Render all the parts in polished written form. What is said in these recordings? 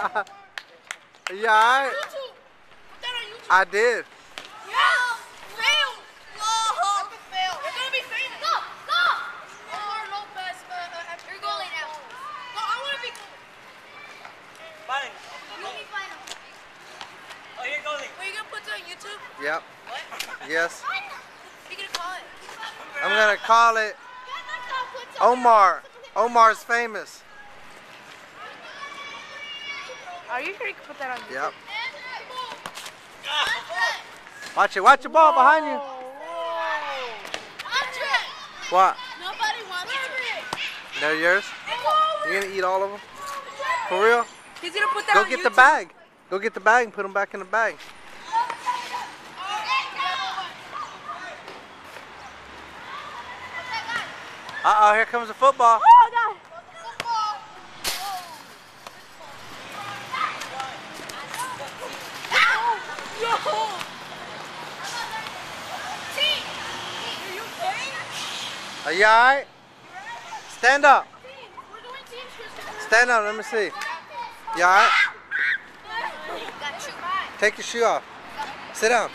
You alright? I did. Oh, you're going. Are you gonna put that on YouTube? Yep. What? Yes. What are you gonna call it? I'm gonna call it Omar. Omar's famous. Are you sure you can put that on YouTube? Yep. Watch it. Watch the ball behind you. What? Nobody wants it. They're yours? You gonna eat all of them? For real? He's gonna put that Go on get YouTube. the bag. Go get the bag and put them back in the bag. Uh-oh, here comes the football. Oh, God. Are you alright? Stand up. Stand up, let me see. You alright? Take your shoe off. Sit down.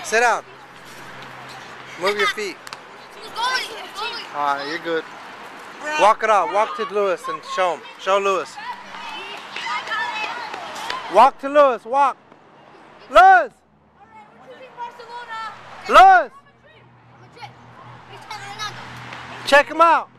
Sit down. Move your feet. Alright, you're good. Walk it off. Walk to Lewis and show him. Show Lewis. Walk to Lewis. Walk. Lewis! Lewis! Check him out.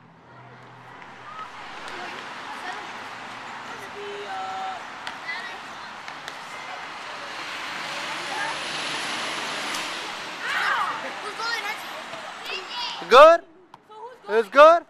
Good? It was good?